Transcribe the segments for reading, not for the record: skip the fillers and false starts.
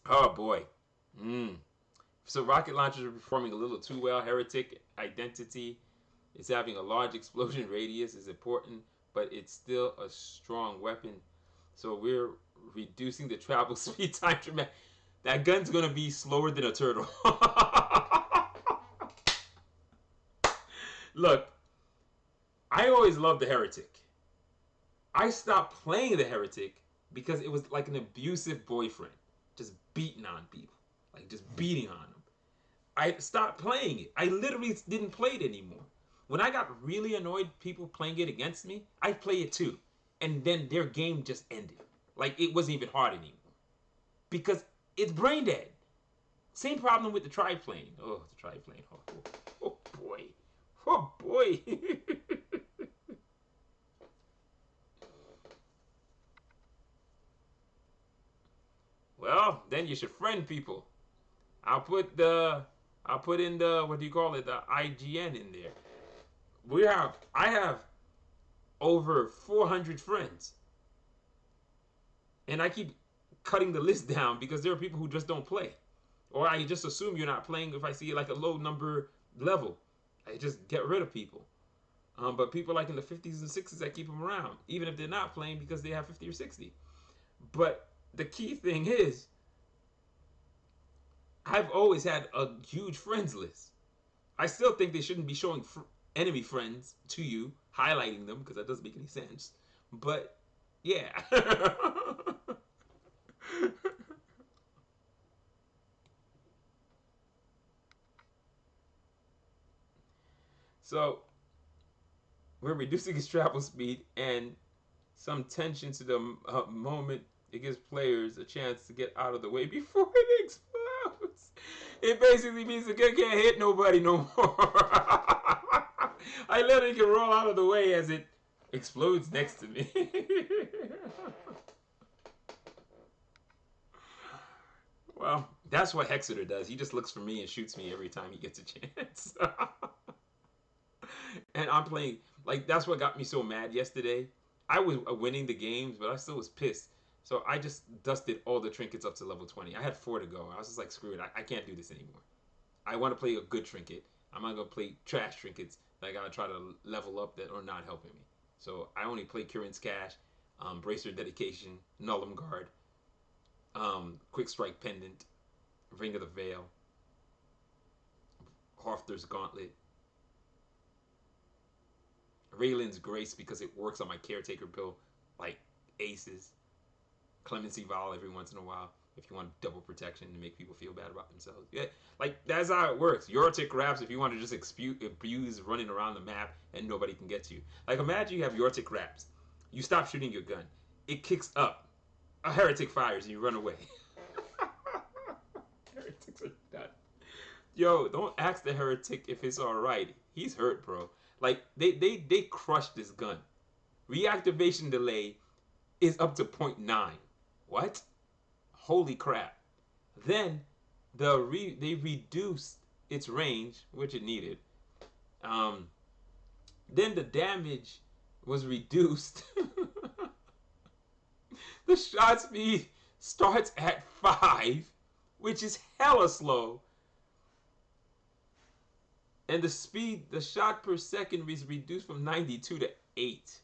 Oh boy. Mm. So rocket launchers are performing a little too well. Heretic identity is having a large explosion radius is important, but it's still a strong weapon. So we're reducing the travel speed time dramatically. That gun's gonna be slower than a turtle. Look, I always loved the Heretic. I stopped playing the Heretic because it was like an abusive boyfriend, just beating on people, like just beating on them. I stopped playing it. I literally didn't play it anymore. When I got really annoyed people playing it against me, I'd play it too. And then their game just ended. Like it wasn't even hard anymore. Because it's brain dead. Same problem with the triplane. Oh, the triplane. Oh boy. Oh boy. Well, then you should friend people. I'll put the I'll put in the what do you call it? The IGN in there. I have over 400 friends. And I keep cutting the list down because there are people who just don't play. Or I just assume you're not playing if I see like a low number level. I just get rid of people. But people like in the 50s and 60s, I keep them around, even if they're not playing because they have 50 or 60. But the key thing is, I've always had a huge friends list. I still think they shouldn't be showing enemy friends to you, highlighting them, because that doesn't make any sense. But yeah. So we're reducing his travel speed and some tension to the moment. It gives players a chance to get out of the way before it explodes. It basically means the gun can't hit nobody no more. I literally can roll out of the way as it explodes next to me. Well, that's what Hexeter does. He just looks for me and shoots me every time he gets a chance. And I'm playing like that's what got me so mad yesterday. I was winning the games, but I still was pissed. So I just dusted all the trinkets up to level 20. I had 4 to go. I was just like, screw it. I can't do this anymore. I want to play a good trinket. I'm not gonna play trash trinkets that I gotta try to level up that are not helping me. So I only play Kirin's Cash, Bracer Dedication, Nullum Guard, Quick Strike Pendant, Ring of the Veil, Hofter's Gauntlet, Raylan's Grace because it works on my Caretaker build, like aces, Clemency Vow every once in a while if you want double protection to make people feel bad about themselves. Yeah, like that's how it works. Yortic Raps if you want to just abuse running around the map and nobody can get to you. Like imagine you have Yortic Raps, you stop shooting your gun, it kicks up, a heretic fires and you run away. Heretics are done. Yo, don't ask the heretic if it's alright. He's hurt, bro. Like they crushed this gun. Reactivation delay is up to point 0.9. What? Holy crap. Then they reduced its range, which it needed. Um, then the damage was reduced. The shot speed starts at 5, which is hella slow. And the shot per second is reduced from 92 to 8.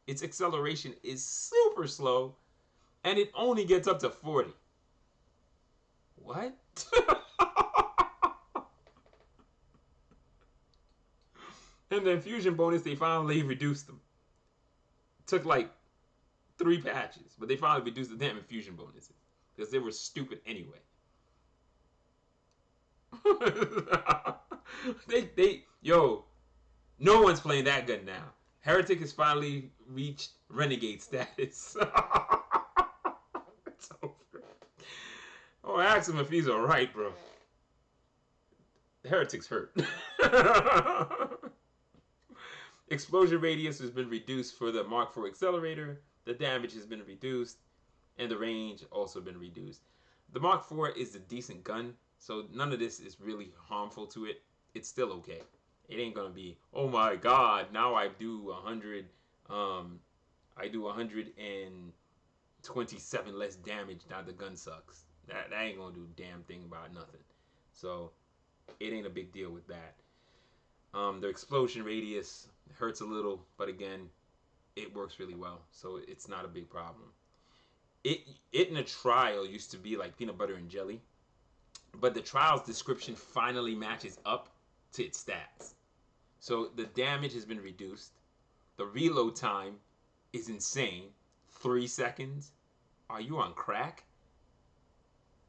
Its acceleration is super slow, and it only gets up to 40. What? And the infusion bonus, they finally reduced them. Took like 3 patches, but they finally reduced the damn infusion bonuses because they were stupid anyway. Yo, no one's playing that gun now. Heretic has finally reached renegade status. It's over. Oh, ask him if he's alright, bro. The Heretics hurt. Explosion radius has been reduced for the Mark IV accelerator. The damage has been reduced, and the range also been reduced. The Mark IV is a decent gun, so none of this is really harmful to it. It's still okay. It ain't gonna be, oh my god, now I do 100, I do 127 less damage. Now the gun sucks. That ain't gonna do a damn thing about nothing. So it ain't a big deal with that. The explosion radius hurts a little, but again, it works really well, so it's not a big problem. It it in a trial used to be like peanut butter and jelly, but the trial's description finally matches up to its stats. So the damage has been reduced. The reload time is insane. 3 seconds. Are you on crack?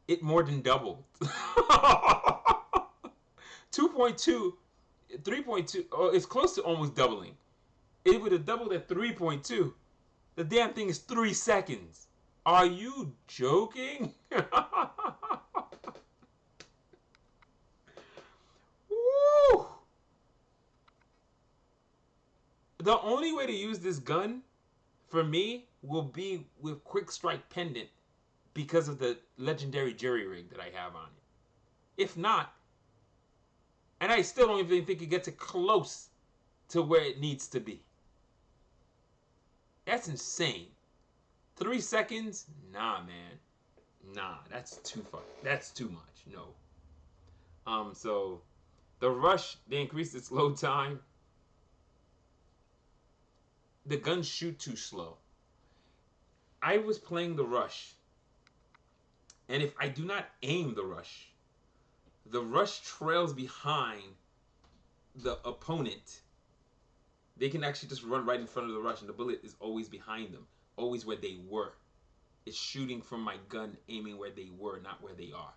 It more than doubled. 2.2, 3.2. Oh, it's close to almost doubling. It would have doubled at 3.2. The damn thing is 3 seconds. Are you joking? Woo! The only way to use this gun for me will be with Quick Strike Pendant because of the legendary jury rig that I have on it. If not, and I still don't even think it gets it close to where it needs to be. That's insane. 3 seconds? Nah, man. Nah, that's too far. That's too much. No. So the rush, they increased its load time. The guns shoot too slow. I was playing the rush, and if I do not aim the rush trails behind the opponent. They can actually just run right in front of the rush, and the bullet is always behind them, always where they were. It's shooting from my gun, aiming where they were, not where they are,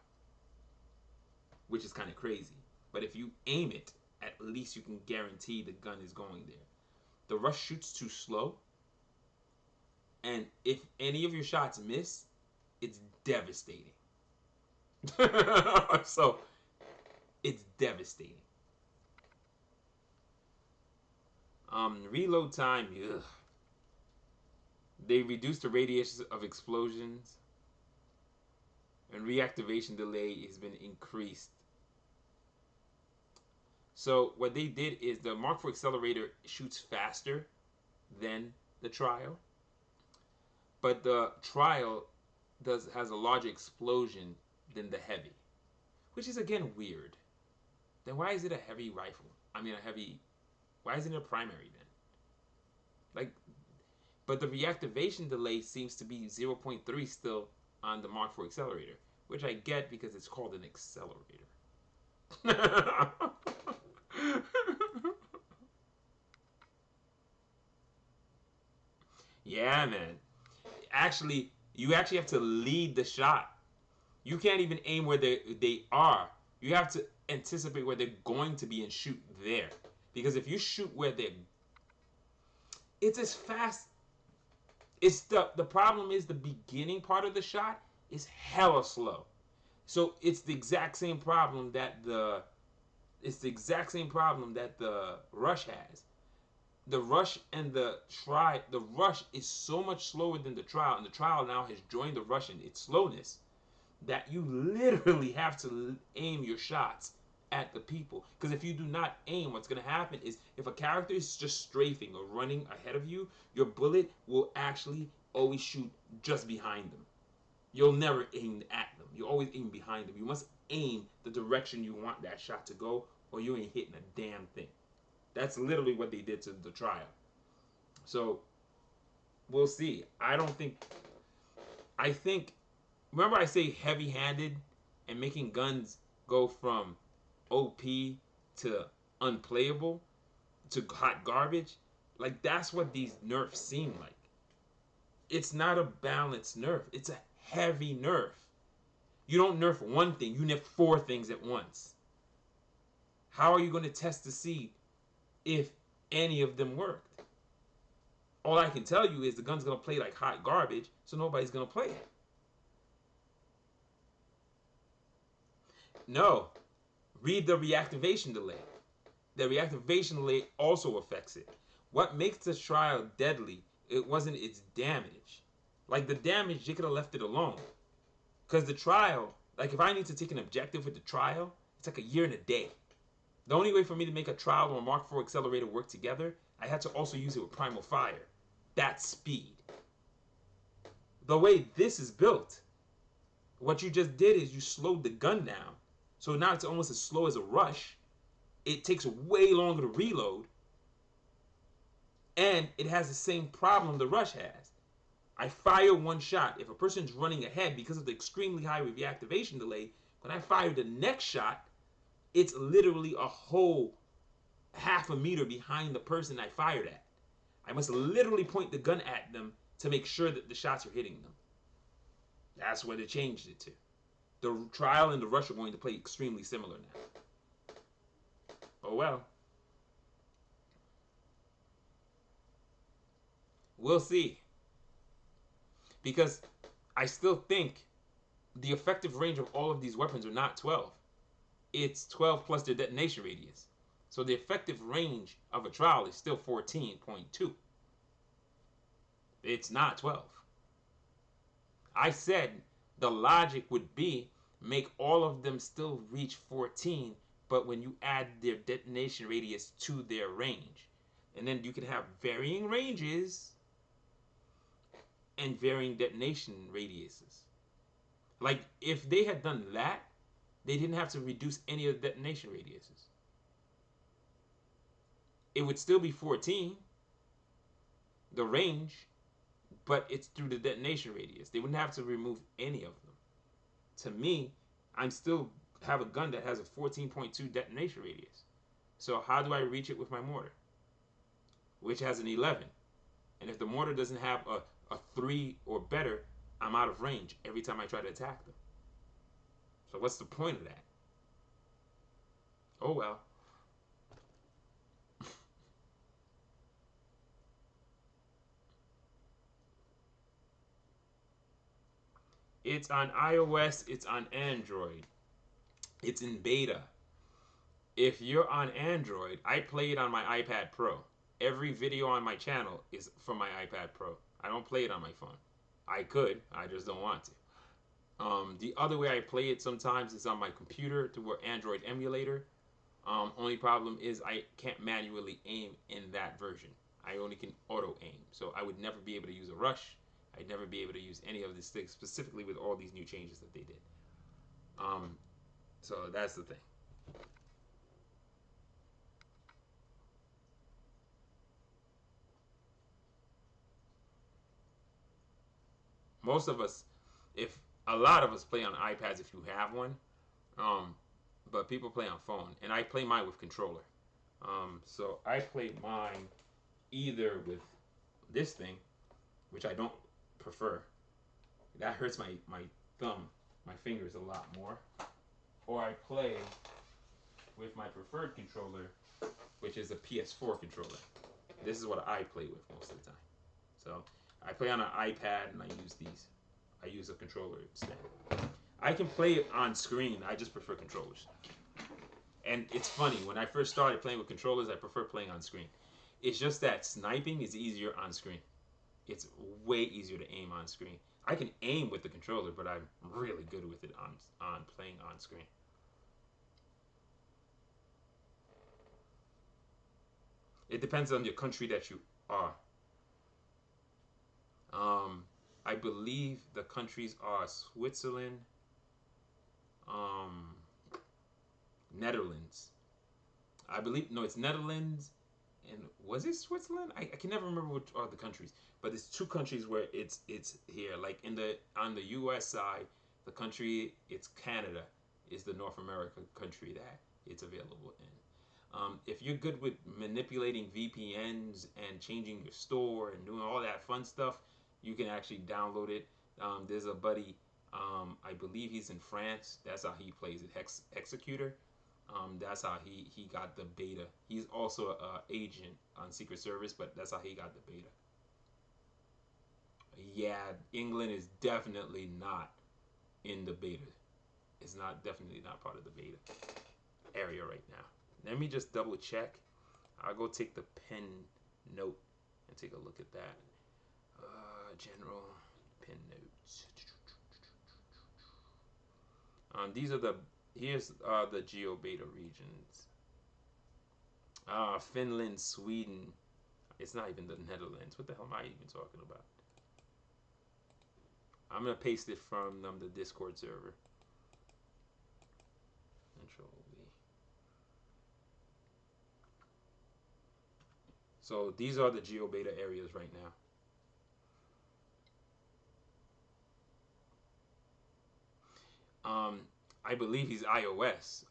which is kind of crazy. But if you aim it, at least you can guarantee the gun is going there. The rush shoots too slow, and if any of your shots miss, it's devastating. So it's devastating. Reload time, ugh. They reduced the radius of explosions, and reactivation delay has been increased. So what they did is the Mark IV accelerator shoots faster than the trial, but the trial has a larger explosion than the heavy, which is again weird. Then why is it a heavy rifle? I mean a heavy. Why isn't it a primary then? Like, but the reactivation delay seems to be 0.3 still on the Mark IV accelerator, which I get because it's called an accelerator. Yeah, man. Actually, you actually have to lead the shot. You can't even aim where they are. You have to anticipate where they're going to be and shoot there. Because if you shoot where it's as fast. It's the problem is the beginning part of the shot is hella slow. So it's the exact same problem that the rush has. The rush and the rush is so much slower than the trial, and the trial now has joined the rush in its slowness that you literally have to aim your shots at the people. Because if you do not aim, what's going to happen is if a character is just strafing or running ahead of you, your bullet will actually always shoot just behind them. You'll never aim at them. You always aim behind them. You must aim the direction you want that shot to go, or you ain't hitting a damn thing. That's literally what they did to the trial. So we'll see. I think, remember I say heavy-handed and making guns go from OP to unplayable to hot garbage? Like, that's what these nerfs seem like. It's not a balanced nerf. It's a heavy nerf. You don't nerf one thing. You nerf 4 things at once. How are you going to test to see if any of them worked? All I can tell you is the gun's going to play like hot garbage, so nobody's going to play it. No. Read the reactivation delay. The reactivation delay also affects it. What makes the trial deadly, it wasn't its damage. Like, the damage, you could have left it alone. Because the trial, like, if I need to take an objective with the trial, it's like a year and a day. The only way for me to make a trial or a Mark IV accelerator work together, I had to also use it with Primal Fire. That's speed. The way this is built, What you just did is you slowed the gun down. So now it's almost as slow as a rush. It takes way longer to reload. And it has the same problem the rush has. I fire one shot. If a person's running ahead because of the extremely high reactivation delay, when I fire the next shot, it's literally a whole half a meter behind the person I fired at. I must literally point the gun at them to make sure that the shots are hitting them. That's what they changed it to. The trial and the rush are going to play extremely similar now. Oh well. We'll see. Because I still think the effective range of all of these weapons are not 12. It's 12 plus their detonation radius. So the effective range of a trial is still 14.2. It's not 12. I said the logic would be make all of them still reach 14, but when you add their detonation radius to their range. And then you can have varying ranges and varying detonation radiuses. Like, if they had done that, they didn't have to reduce any of the detonation radiuses. It would still be 14, the range, but it's through the detonation radius. They wouldn't have to remove any of them. To me, I'm still have a gun that has a 14.2 detonation radius. So how do I reach it with my mortar? Which has an 11. And if the mortar doesn't have a 3 or better, I'm out of range every time I try to attack them. So what's the point of that? Oh well. It's on iOS, it's on Android. It's in beta. If you're on Android, I play it on my iPad Pro. Every video on my channel is from my iPad Pro. I don't play it on my phone. I could, I just don't want to. The other way I play it sometimes is on my computer through an Android emulator. Only problem is I can't manually aim in that version. I only can auto aim. So I would never be able to use a rush. I'd never be able to use any of these things, specifically with all these new changes that they did. So that's the thing. Most of us, if a lot of us play on iPads if you have one, um, but people play on phone, and I play mine with controller. So I play mine either with this thing, which I don't prefer. That hurts my thumb, my fingers a lot more. Or I play with my preferred controller, which is a PS4 controller. This is what I play with most of the time. So I play on an iPad and I use these. I use a controller instead. I can play it on screen. I just prefer controllers. And it's funny, when I first started playing with controllers, I prefer playing on screen. It's just that sniping is easier on screen. It's way easier to aim on screen. I can aim with the controller, but I'm really good with it on playing on screen. It depends on the country that you are. I believe the countries are Switzerland, um, Netherlands. I believe no, it's Netherlands, and was it Switzerland? I can never remember which are the countries, but it's two countries where it's here. Like in the on the U.S. side, the country it's Canada is the North America country that it's available in. If you're good with manipulating VPNs and changing your store and doing all that fun stuff, you can actually download it. There's a buddy, I believe he's in France. That's how he plays it, Executor. That's how he got the beta. He's also an agent on Secret Service, but that's how he got the beta. Yeah, England is definitely not in the beta. It's not definitely not part of the beta area right now. Let me just double check. I'll go take the pen note and take a look at that. General pen notes. These are the here's the geo beta regions. Finland, Sweden. It's not even the Netherlands. What the hell am I even talking about? I'm gonna paste it from the Discord server. Control V. So these are the GeoBeta areas right now. I believe he's iOS.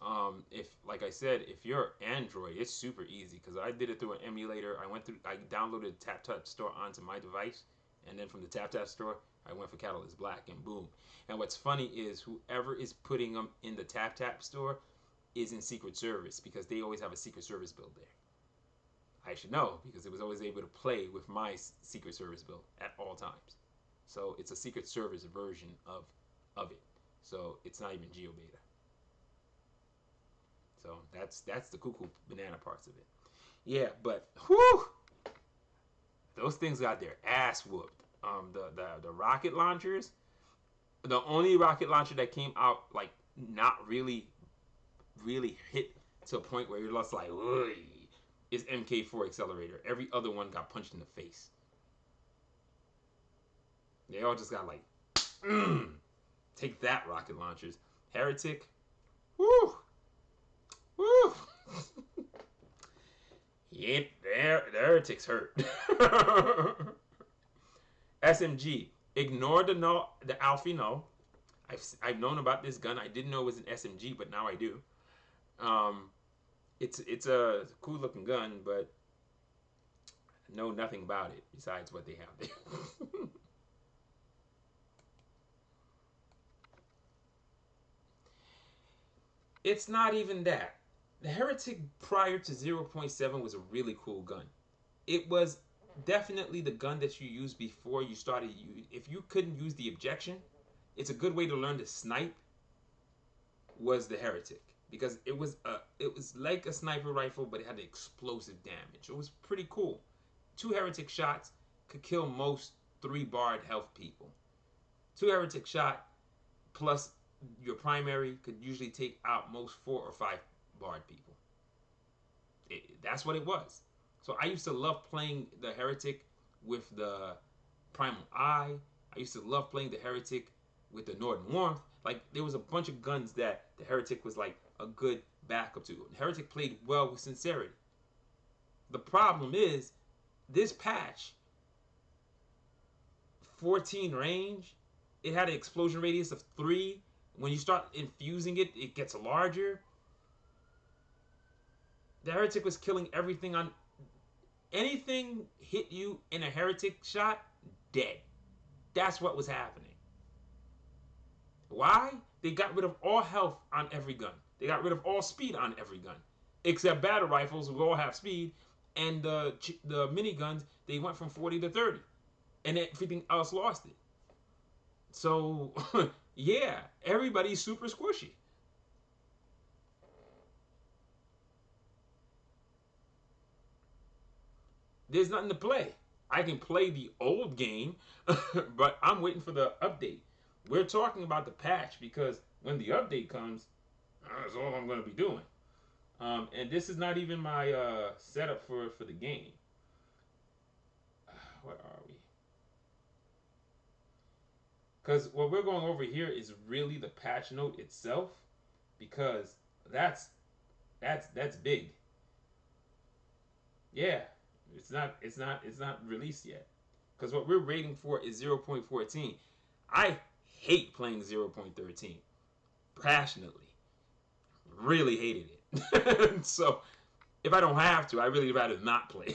If, like I said, if you're Android, it's super easy because I did it through an emulator. I downloaded TapTap Store onto my device, and then from the TapTap Store, I went for Catalyst Black, and boom. And what's funny is whoever is putting them in the TapTap Store is in Secret Service because they always have a Secret Service build there. I should know because it was always able to play with my Secret Service build at all times. So it's a Secret Service version of it. So it's not even GeoBeta. So that's the cuckoo banana parts of it. Yeah, but whew, those things got their ass whooped. The rocket launchers, the only rocket launcher that came out like not really hit to a point where you're just like, ugh, is MK4 Accelerator. Every other one got punched in the face. They all just got like, take that, rocket launchers. Heretic, woo, woo. Yeah, the heretics hurt. SMG, ignore the Alfie no. I've known about this gun. I didn't know it was an SMG, but now I do. It's a cool looking gun, but know nothing about it besides what they have there. It's not even that. The Heretic prior to 0.7 was a really cool gun. It was definitely the gun that you used before you started. If you couldn't use the objection, it's a good way to learn to snipe. Was the Heretic because it was like a sniper rifle, but it had explosive damage. It was pretty cool. 2 Heretic shots could kill most 3-barred health people. 2 Heretic shot plus your primary could usually take out most 4 or 5-barred people. That's what it was. So I used to love playing the Heretic with the Primal Eye. I used to love playing the Heretic with the Northern Warmth. Like, there was a bunch of guns that the Heretic was like a good backup to. The Heretic played well with Sincerity. The problem is, this patch, 14 range, it had an explosion radius of 3. When you start infusing it, it gets larger. The Heretic was killing everything on... Anything hit you in a Heretic shot, dead. That's what was happening. Why? They got rid of all health on every gun. They got rid of all speed on every gun. Except battle rifles, who all have speed. And the miniguns, they went from 40 to 30. And everything else lost it. So, yeah, everybody's super squishy. There's nothing to play. I can play the old game, but I'm waiting for the update. We're talking about the patch because when the update comes, that's all I'm going to be doing. And this is not even my setup for the game. What are we? Because what we're going over here is really the patch note itself, because that's big. Yeah, it's not released yet. Because what we're waiting for is 0.14. I hate playing 0.13 passionately. Really hated it. So if I don't have to, I really rather not play.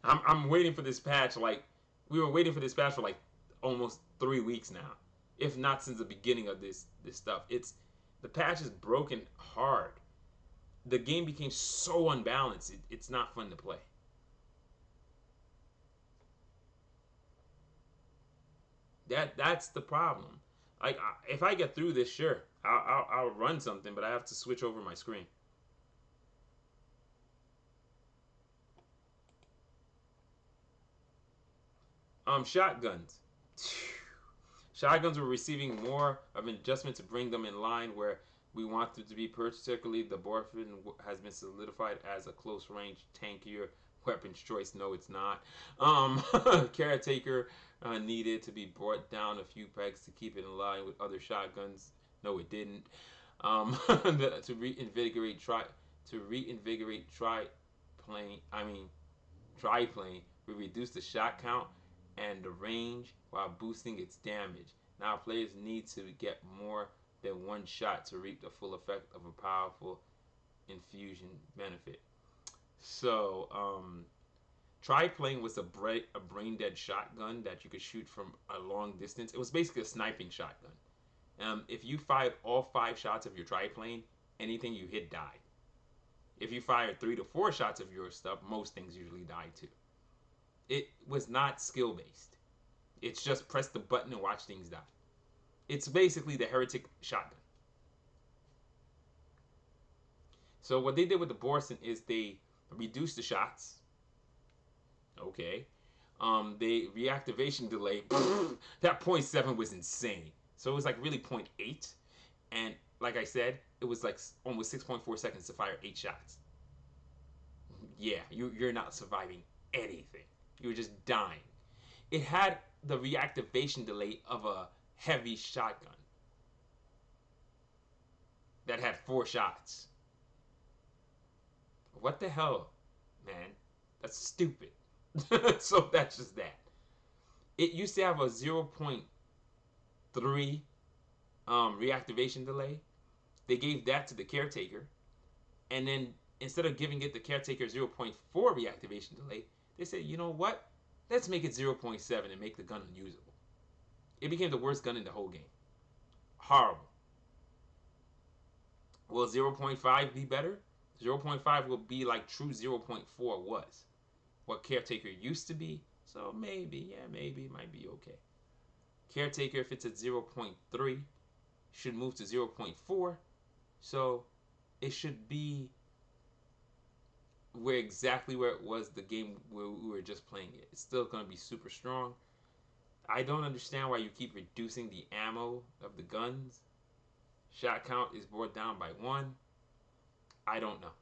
I'm waiting for this patch. Like, we were waiting for this patch for like almost 3 weeks now, if not since the beginning of this stuff. The patch is broken hard. The game became so unbalanced. It's not fun to play. That's the problem. Like, if I get through this, sure, I'll run something, but I have to switch over my screen. Shotguns. Shotguns were receiving more of an adjustment to bring them in line where we want them to be. Particularly, the Borfin has been solidified as a close-range, tankier Weapons choice, no, it's not. Caretaker needed to be brought down a few pegs to keep it in line with other shotguns. No, it didn't. To reinvigorate triplane. I mean triplane. We reduce the shot count and the range while boosting its damage. Now players need to get more than one shot to reap the full effect of a powerful infusion benefit. So, triplane was a brain dead shotgun that you could shoot from a long distance. It was basically a sniping shotgun. If you fired all 5 shots of your triplane, anything you hit died. If you fired 3 to 4 shots of your stuff, most things usually die too. It was not skill based. It's just press the button and watch things die. It's basically the Heretic shotgun. So what they did with the Borson is they reduced the shots. Okay. The reactivation delay, that 0.7 was insane. So it was like really 0.8. And like I said, it was like almost 6.4 seconds to fire 8 shots. Yeah, you're not surviving anything. You're just dying. It had the reactivation delay of a heavy shotgun that had 4 shots. What the hell, man? That's stupid. So that's just that. It used to have a 0.3 reactivation delay. They gave that to the Caretaker. And then instead of giving it the Caretaker 0.4 reactivation delay, they said, you know what? Let's make it 0.7 and make the gun unusable. It became the worst gun in the whole game. Horrible. Will 0.5 be better? 0.5 will be like true 0.4 was. What Caretaker used to be. So maybe, maybe it might be okay. Caretaker, if it's at 0.3, should move to 0.4. So it should be exactly where it was the game where we were just playing it. It's still going to be super strong. I don't understand why you keep reducing the ammo of the guns. Shot count is brought down by 1. I don't know.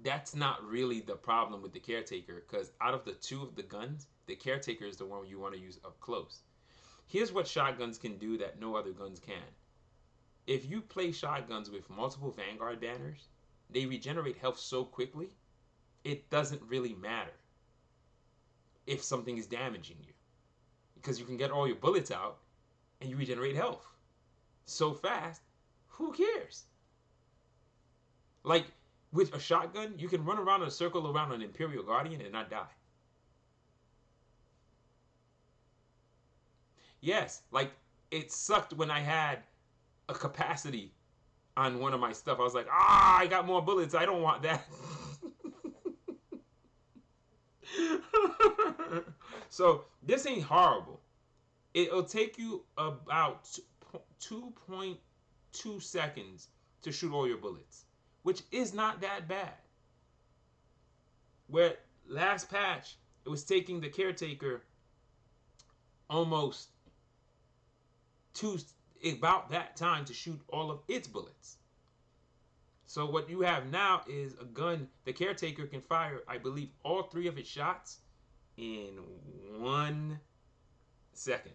That's not really the problem with the Caretaker, because out of the 2 of the guns, the Caretaker is the one you want to use up close. Here's what shotguns can do that no other guns can. If you play shotguns with multiple Vanguard banners, they regenerate health so quickly, it doesn't really matter if something is damaging you, because you can get all your bullets out and you regenerate health so fast. Who cares? Like with a shotgun, you can run around in a circle around an Imperial Guardian and not die. Yes, like it sucked when I had a capacity on one of my stuff. I was like, I got more bullets. I don't want that. So this ain't horrible. It'll take you about 2.2 seconds to shoot all your bullets, which is not that bad. Where last patch, it was taking the Caretaker almost about that time to shoot all of its bullets. So what you have now is a gun the Caretaker can fire, I believe, all 3 of its shots in 1 second,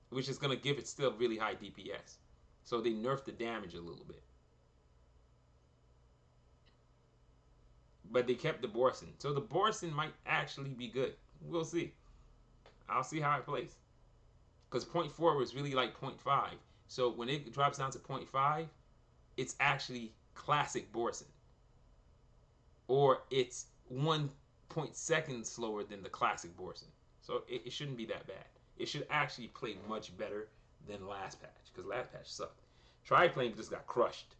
which is going to give it still really high DPS. So they nerfed the damage a little bit. But they kept the Borson. So the Borson might actually be good. We'll see. I'll see how it plays. Because 0.4 was really like 0.5. So when it drops down to 0.5, it's actually classic Borson. Or it's 1.2 slower than the classic Borson. So it shouldn't be that bad. It should actually play much better than last patch. Because last patch sucked. Triplane just got crushed.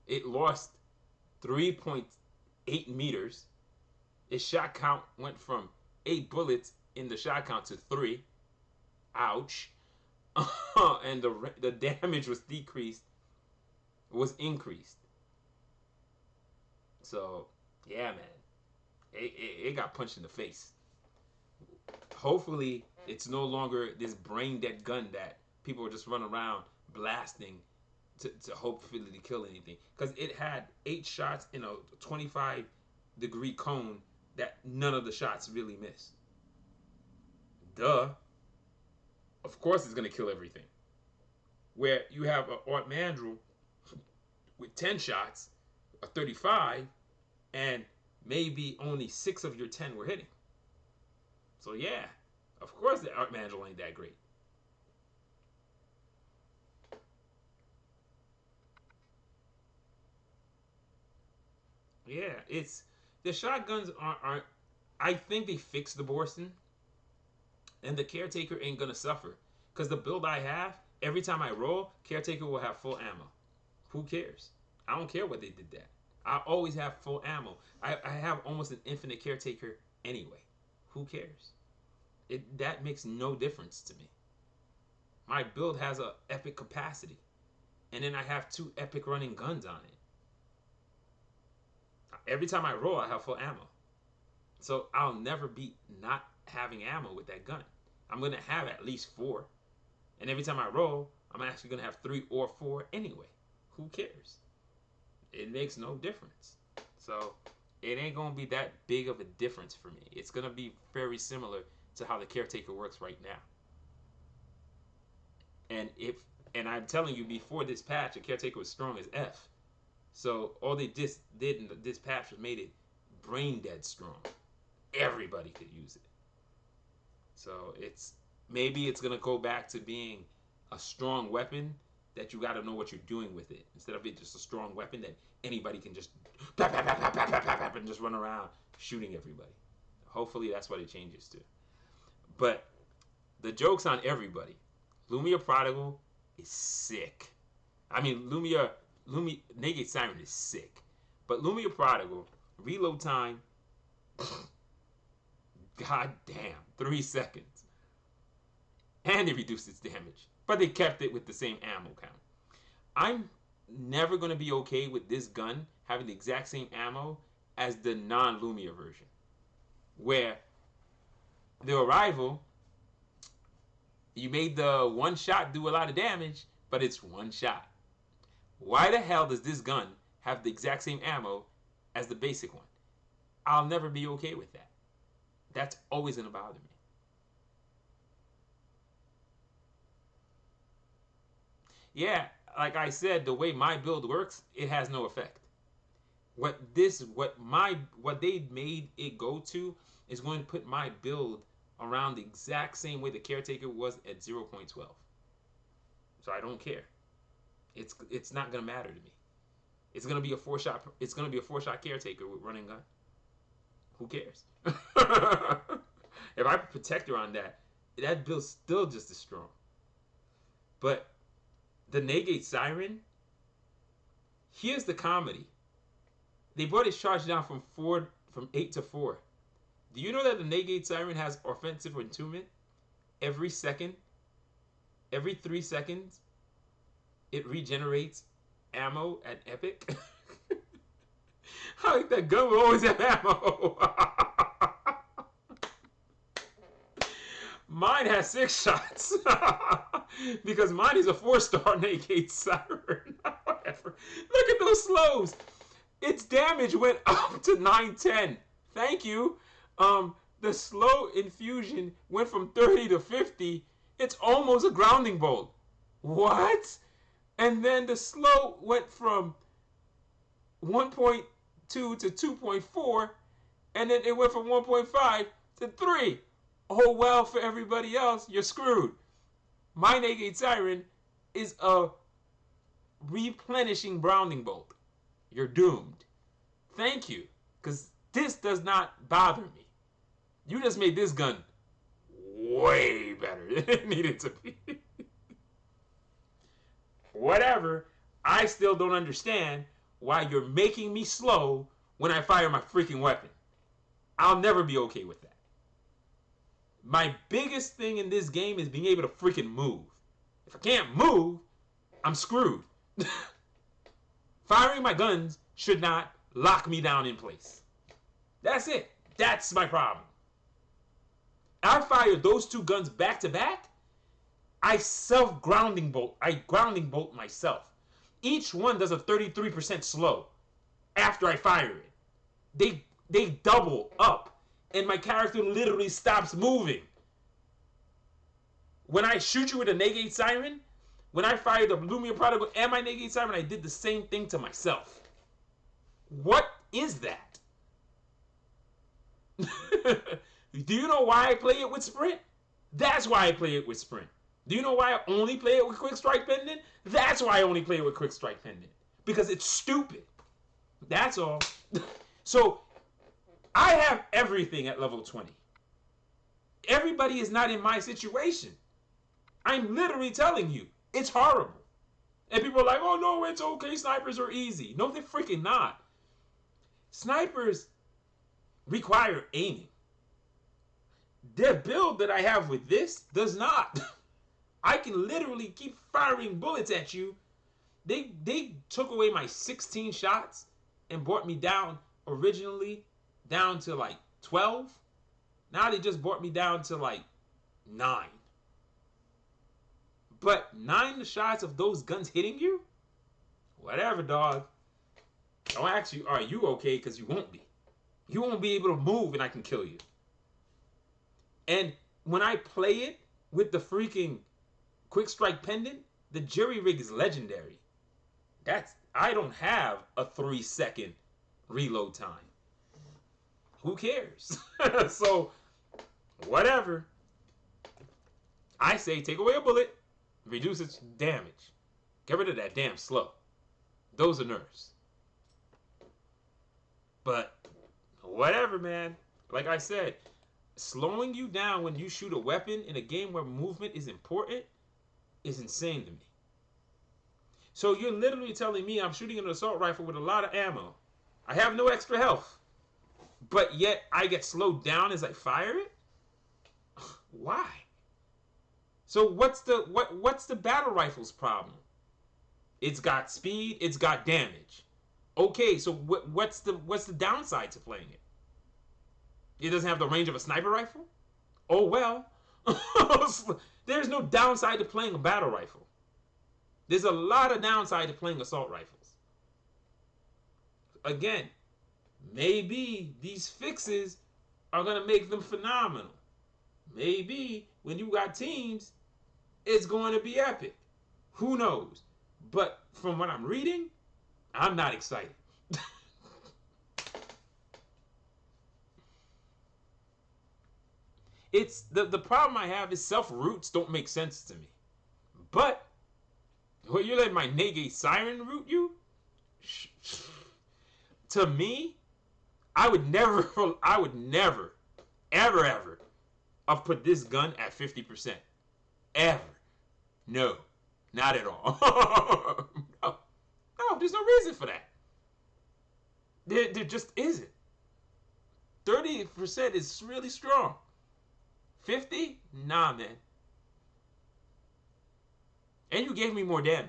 It lost 3.8 meters. Its shot count went from 8 bullets in the shot count to 3. Ouch. And the damage was increased. So, yeah, man. It got punched in the face. Hopefully, it's no longer this brain dead gun that people are just running around blasting to hopefully kill anything, because it had 8 shots in a 25-degree cone that none of the shots really missed. Duh. Of course it's gonna kill everything. Where you have an Art Mandrel with 10 shots, a 35, and maybe only 6 of your 10 were hitting. So yeah, of course the Art Mandrel ain't that great. Yeah, it's the shotguns aren't. I think they fixed the Borson, and the Caretaker ain't gonna suffer, because the build I have, every time I roll, Caretaker will have full ammo. Who cares? I don't care what they did that. I always have full ammo. I have almost an infinite Caretaker anyway. Who cares? That makes no difference to me. My build has a epic capacity, and then I have 2 epic running guns on it. Every time I roll, I have full ammo. So I'll never be not having ammo with that gun. I'm going to have at least 4. And every time I roll, I'm actually going to have 3 or 4 anyway. Who cares? It makes no difference. So it ain't going to be that big of a difference for me. It's going to be very similar to how the Caretaker works right now. And I'm telling you, before this patch, the Caretaker was strong as F. So all they just did in this patch was made it brain dead strong. Everybody could use it. So maybe it's gonna go back to being a strong weapon that you got to know what you're doing with it, instead of it just a strong weapon that anybody can just and just run around shooting everybody. Hopefully that's what it changes to. But the joke's on everybody. Lumia Prodigal is sick. I mean, Lumia Negate Siren is sick. But Lumia Prodigal, reload time, god damn, 3 seconds. And they reduced its damage. But they kept it with the same ammo count. I'm never going to be okay with this gun having the exact same ammo as the non-Lumia version. Where the Arrival, you made the one shot do a lot of damage, but it's one shot. Why the hell does this gun have the exact same ammo as the basic one? I'll never be okay with that. That's always going to bother me. Yeah, like I said, the way my build works, it has no effect. What they made it go to is going to put my build around the exact same way the Caretaker was at 0.12. So I don't care. It's not gonna matter to me. It's gonna be a 4-shot. It's gonna be a 4-shot Caretaker with running gun. Who cares? If I put Protector on that build's still just as strong. But the Negate Siren, here's the comedy. They brought its charge down from 8 to 4. Do you know that the Negate Siren has offensive attunement? Every 3 seconds, it regenerates ammo at epic. I like that gun will always have ammo. Mine has 6 shots. Because mine is a 4-star Negate Siren. Whatever. Look at those slows. Its damage went up to 910. Thank you. The slow infusion went from 30 to 50. It's almost a grounding bolt. What? And then the slow went from 1.2 to 2.4, and then it went from 1.5 to 3. Oh well, for everybody else, you're screwed. My Negate Siren is a replenishing grounding bolt. You're doomed. Thank you, because this does not bother me. You just made this gun way better than it needed to be. Whatever. I still don't understand why you're making me slow when I fire my freaking weapon. I'll never be okay with that. My biggest thing in this game is being able to freaking move. If I can't move, I'm screwed. Firing my guns should not lock me down in place. That's it. That's my problem. I fire those 2 guns back to back. I grounding bolt myself. each one does a 33% slow after I fire it. They double up, and my character literally stops moving. When I shoot you with a negate siren, when I fired the Lumia Prodigal and my negate siren, I did the same thing to myself. What is that? Do you know why I play it with sprint? That's why I play it with sprint. Do you know why I only play it with quick strike pendant? That's why I only play it with quick strike pendant. Because it's stupid. That's all. So, I have everything at level 20. Everybody is not in my situation. I'm literally telling you, it's horrible. And people are like, oh no, it's okay, snipers are easy. No, they're freaking not. Snipers require aiming. The build that I have with this does not. I can literally keep firing bullets at you. They took away my 16 shots and brought me down originally down to like 12. Now they just brought me down to like 9. But 9 shots of those guns hitting you? Whatever, dog. Don't ask you, are you okay? Because you won't be. You won't be able to move and I can kill you. And when I play it with the freaking quick strike pendant, the jury rig is legendary. I don't have a 3-second reload time. Who cares? So, whatever. I say take away a bullet, reduce its damage. Get rid of that damn slow. Those are nerfs. But, whatever, man. Like I said, slowing you down when you shoot a weapon in a game where movement is important is insane to me. So you're literally telling me I'm shooting an assault rifle with a lot of ammo. I have no extra health. But yet I get slowed down as I fire it? Why? So what's the battle rifle's problem? It's got speed, it's got damage. Okay, so what's the downside to playing it? It doesn't have the range of a sniper rifle? Oh well. There's no downside to playing a battle rifle. There's a lot of downside to playing assault rifles. Again, maybe these fixes are going to make them phenomenal. Maybe when you got teams, it's going to be epic. Who knows? But from what I'm reading, I'm not excited. It's the problem I have is self-roots don't make sense to me. But well, you let my negate siren root you? To me, I would never, ever have put this gun at 50%. Ever. No. Not at all. No, there's no reason for that. There just isn't. 30% is really strong. 50? Nah, man. And you gave me more damage.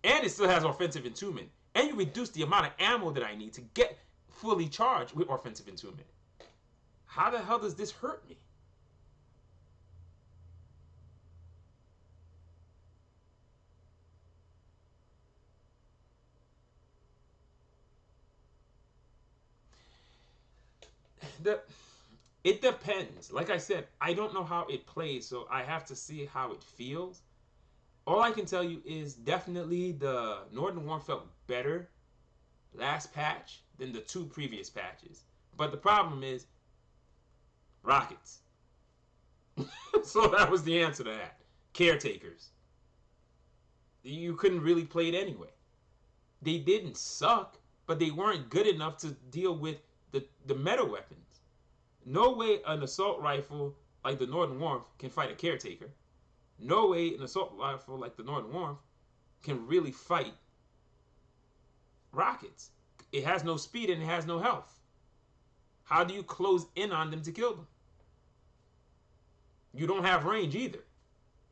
And it still has offensive entombment. And you reduced the amount of ammo that I need to get fully charged with offensive entombment. How the hell does this hurt me? It depends. Like I said, I don't know how it plays, so I have to see how it feels. All I can tell you is definitely the Northern Warm felt better last patch than the 2 previous patches. But the problem is rockets. So that was the answer to that. Caretakers. You couldn't really play it anyway. They didn't suck, but they weren't good enough to deal with the meta weapons. No way an assault rifle like the Northern Warmth can fight a caretaker. No way an assault rifle like the Northern Warmth can really fight rockets. It has no speed and it has no health. How do you close in on them to kill them? You don't have range either.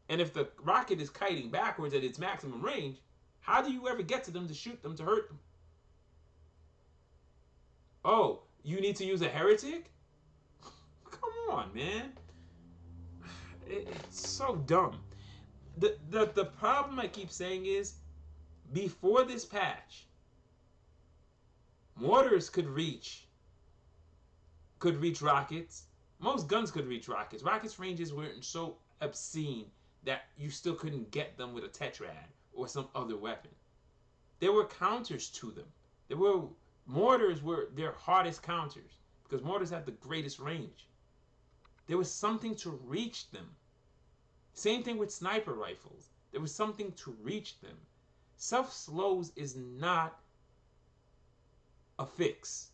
And if the rocket is kiting backwards at its maximum range, how do you ever get to them to shoot them to hurt them? Oh, you need to use a heretic? Come on, man. It's so dumb. The problem I keep saying is Before this patch, mortars could reach rockets. Most guns could reach rockets. Rockets ranges weren't so obscene that you still couldn't get them with a tetrad or some other weapon. There were counters to them. Mortars were their hardest counters because mortars had the greatest range. There was something to reach them. Same thing with sniper rifles. There was something to reach them. Self-slows is not a fix.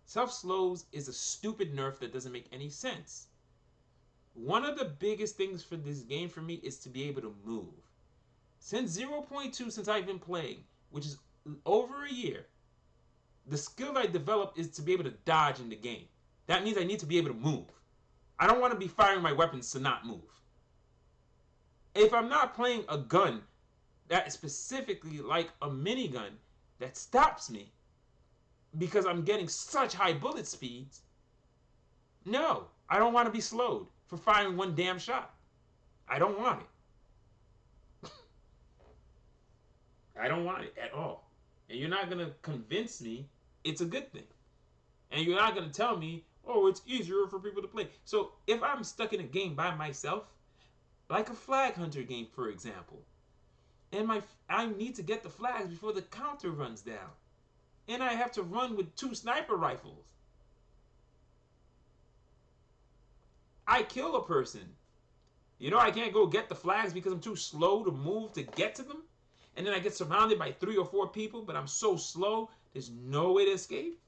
Self-slows is a stupid nerf that doesn't make any sense. One of the biggest things for this game for me is to be able to move. Since 0.2, since I've been playing, which is over a year, the skill I developed is to be able to dodge in the game. That means I need to be able to move. I don't want to be firing my weapons to not move. If I'm not playing a gun that is specifically like a minigun that stops me because I'm getting such high bullet speeds, no, I don't want to be slowed for firing one damn shot. I don't want it. I don't want it at all. And you're not going to convince me it's a good thing. And you're not going to tell me, oh, it's easier for people to play. So if I'm stuck in a game by myself, like a flag hunter game, for example, and I need to get the flags before the counter runs down, and I have to run with 2 sniper rifles, I kill a person. You know, I can't go get the flags because I'm too slow to move to get to them. And then I get surrounded by 3 or 4 people, but I'm so slow, there's no way to escape.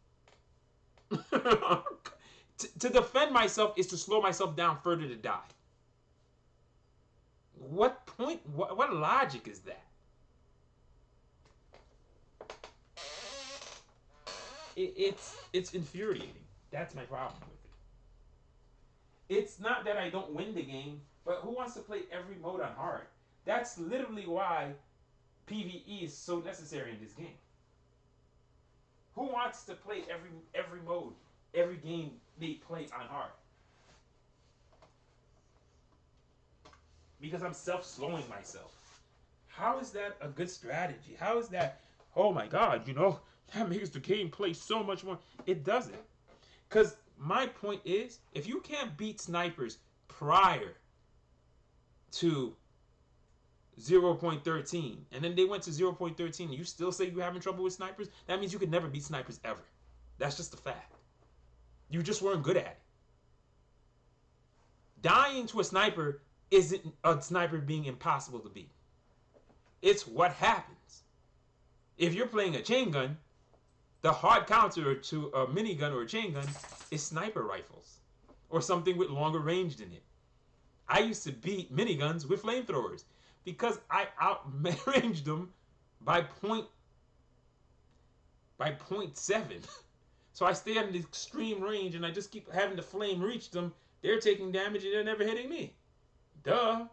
To defend myself is to slow myself down further to die. What point, what logic is that? It's infuriating. That's my problem with it. It's not that I don't win the game, but who wants to play every mode on hard? That's literally why PvE is so necessary in this game. Who wants to play every mode, every game they play on hard? Because I'm self-slowing myself. How is that a good strategy? How is that, oh my god, you know, that makes the game play so much more. It doesn't. Because my point is, if you can't beat snipers prior to 0.13, and then they went to 0.13, and you still say you're having trouble with snipers, that means you could never beat snipers ever. That's just a fact. You just weren't good at it. Dying to a sniper isn't a sniper being impossible to beat. It's what happens. If you're playing a chain gun, the hard counter to a minigun or a chain gun is sniper rifles or something with longer range than it. I used to beat miniguns with flamethrowers because I outranged them by 0.7. So I stay at an extreme range and I just keep having the flame reach them. They're taking damage and they're never hitting me. Duh.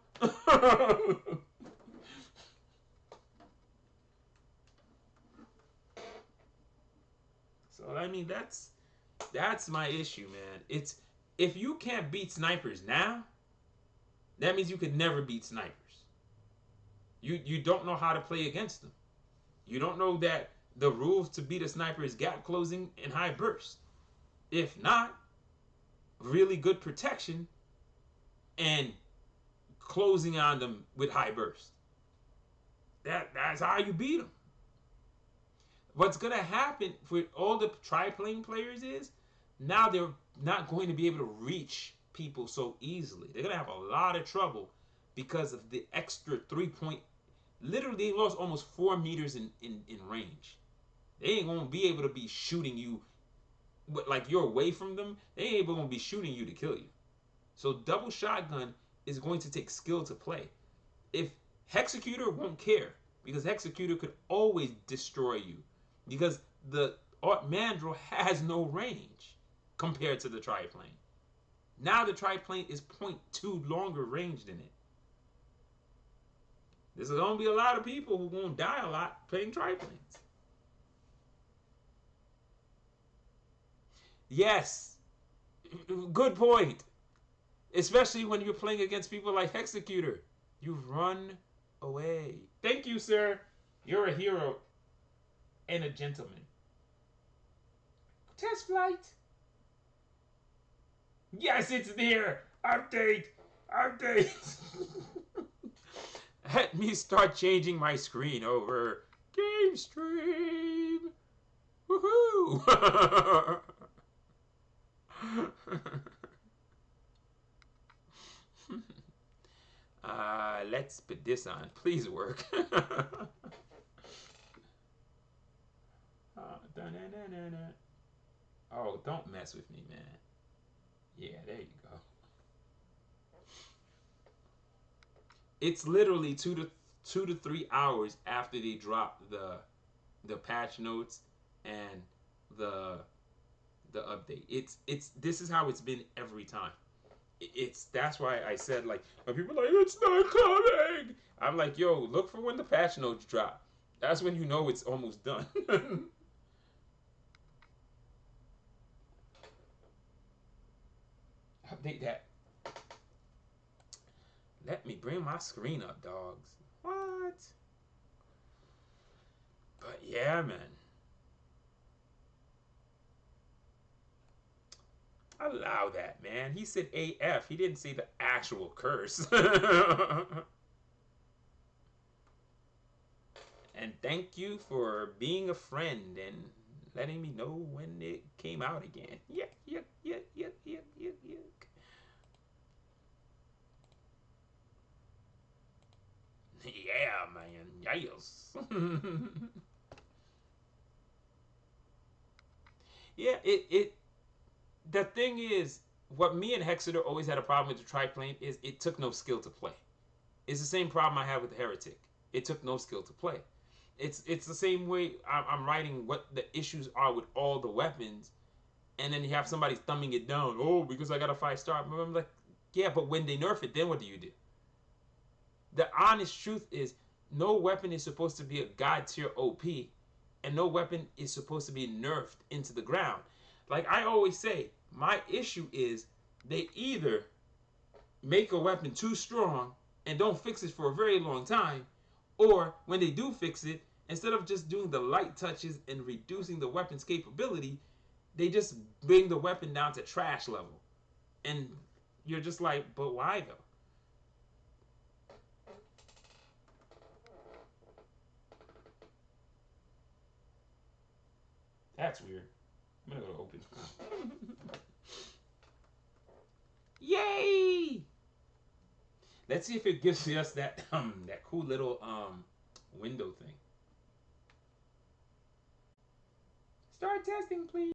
So I mean that's my issue, man. It's if you can't beat snipers now, that means you could never beat snipers. You don't know how to play against them. You don't know that the rules to beat a sniper is gap closing and high burst. If not, really good protection and closing on them with high burst. That's how you beat them. What's going to happen for all the tri-plane players is now they're not going to be able to reach people so easily. They're going to have a lot of trouble because of the extra 3 point. Literally, they lost almost 4 meters in range. They ain't going to be able to be shooting you, but like you're away from them. They ain't going to be shooting you to kill you. So double shotgun is going to take skill to play. If Hexecutor won't care, because Hexecutor could always destroy you, because the Mandrill has no range compared to the triplane. Now the triplane is 0.2 longer range than it. There's going to be a lot of people who won't die a lot playing triplanes. Yes, good point. Especially when you're playing against people like Hexecutor. You run away. Thank you, sir. You're a hero and a gentleman. Test flight. Yes, it's there. Update. Update. Let me start changing my screen over. Game stream. Woohoo. Let's put this on. Please work. Oh, don't mess with me, man. Yeah, there you go. It's literally 2 to 3 hours after they drop the patch notes and the the update. It's this is how it's been every time. It's that's why I said, like, when people are like, it's not coming. I'm like, yo, look for when the patch notes drop. That's when you know it's almost done. Update that. Let me bring my screen up, dogs. What? But yeah, man. Allow that, man. He said AF. He didn't say the actual curse. And thank you for being a friend and letting me know when it came out again. Yuck, yuck, yuck, yuck, yuck, yuck, yuck. Yeah, man. Yes. Yeah, the thing is, what me and Hexeter always had a problem with the triplane is it took no skill to play. It's the same problem I have with the Heretic. It took no skill to play. It's the same way I'm writing what the issues are with all the weapons, and then you have somebody thumbing it down. Oh, because I got a 5-star. I'm like, yeah, but when they nerf it, then what do you do? The honest truth is, no weapon is supposed to be a god tier OP, and no weapon is supposed to be nerfed into the ground. Like I always say, my issue is they either make a weapon too strong and don't fix it for a very long time, or when they do fix it, instead of just doing the light touches and reducing the weapon's capability, they just bring the weapon down to trash level. And you're just like, but why though? That's weird. I'm gonna go to open. Yay! Let's see if it gives us that cool little window thing. Start testing, please.